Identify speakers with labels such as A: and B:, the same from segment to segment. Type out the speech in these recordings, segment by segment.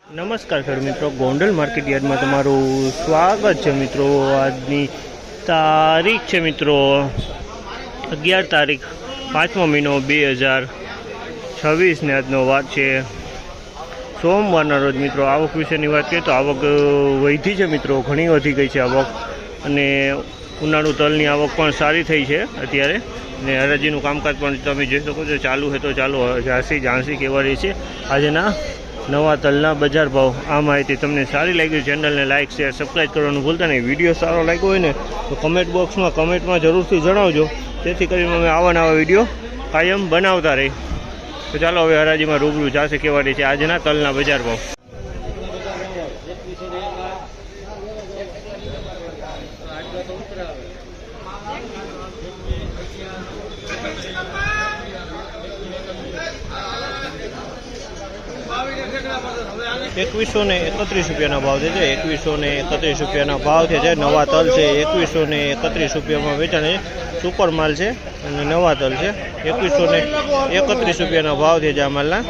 A: નમસ્કાર ખેડૂત મિત્રો, ગોંડલ માર્કેટ યાર્ડમાં તમારું સ્વાગત છે મિત્રો। આજની તારીખ છે મિત્રો 11 તારીખ 5મો મહિનો 2026 ને આજનો વાર છે સોમવારના રોજ મિત્રો। આવક વિશેની વાત કરીએ તો આવક વધી છે મિત્રો, ઘણી વધી ગઈ છે આવક, અને ઉનાળુ તલની આવક પણ સારી થઈ છે અત્યારે, ને હરાજીનું કામકાજ પણ તમે જોઈ શકો છો ચાલુ છે। તો ચાલો જાણસી કેવા રહી છે આજના નવા તલના બજાર ભાવ। આ માહિતી તમને સારી લાગી, ચેનલને લાઇક શેર સબસ્ક્રાઈબ કરવાનું ભૂલતા નહીં। વિડીયો સારો લાગ્યો હોય ને તો કમેન્ટ બોક્સમાં કમેન્ટમાં જરૂરથી જણાવજો, જેથી કરીને અમે આવા નવા વિડીયો કાયમ બનાવતા રહી। તો ચાલો હવે હરાજીમાં રૂબરૂ જાશે કેવા રહી છે આજના તલના બજાર ભાવ। 2131 રૂપિયાના ભાવ છે। 2131 રૂપિયાના ભાવ છે। નવા તલ છે 2131 રૂપિયામાં વેચાણ છે। સુપર માલ છે અને નવા તલ છે। 2131 રૂપિયાના ભાવ છે આ માલના।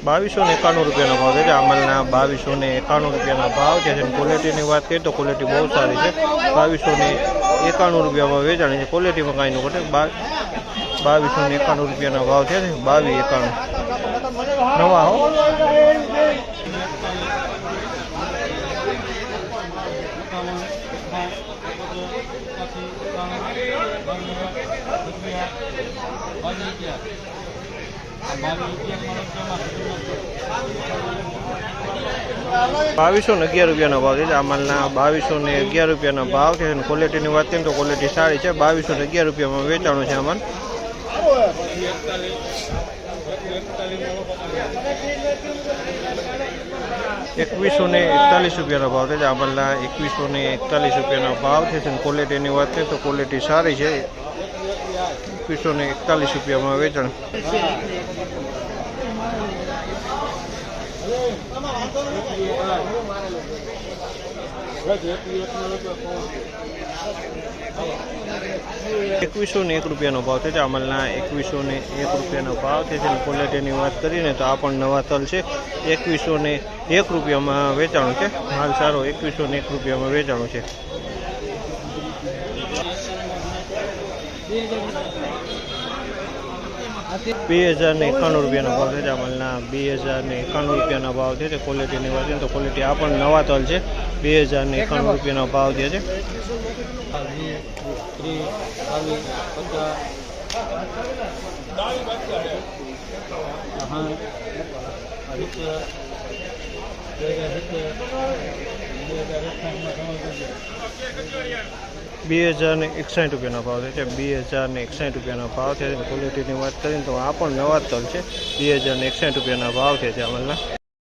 A: 2291 રૂપિયાનો ભાવ છે આ માલના। 2291 રૂપિયાના ભાવ છે। ક્વોલિટીની વાત કરીએ તો ક્વોલિટી બહુ સારી છે। 2291 રૂપિયામાં વેચાણ છે। ક્વોલિટીમાં કાંઈ ન ઘટે। 2291 રૂપિયાના ભાવ છે। 2291 નવા હો। 2211 રૂપિયાનો ભાવ છે આ માલના। 2211 રૂપિયાના ભાવ છે। ક્વોલિટીની વાત કરીએ તો ક્વોલિટી સારી છે। 2211 રૂપિયામાં વેચાણું છે આ માલ। 2141 રૂપિયાનો ભાવ છે આ માલના। 2141 રૂપિયાનો ભાવ છે। ક્વોલિટીની વાત કરીએ તો ક્વોલિટી સારી છે। 2141 રૂપિયામાં વેચાણ। 2101 રૂપિયાનો ભાવ છે આ માલના। 2101 રૂપિયાનો ભાવ છે। ક્વોલિટીની વાત કરીને તો આ પણ નવા તલ છે। 2101 રૂપિયામાં વેચાણું છે માલ સારો। 2101 રૂપિયામાં વેચાણું છે। 2091 રૂપિયાનો ભાવ છે આ માલના। 2091 રૂપિયાના ભાવ છે। ક્વોલિટીની વાત કરીએ તો ક્વોલિટી આ પણ નવા તલ છે। 2091 રૂપિયાનો ભાવ છે। 2061 રૂપિયાનો ભાવ છે। 2061 રૂપિયાનો ભાવ છે। ક્વોલિટીની વાત કરીએ તો આ પણ નવા તલ છે। 2061 રૂપિયાના ભાવ છે આ માલના।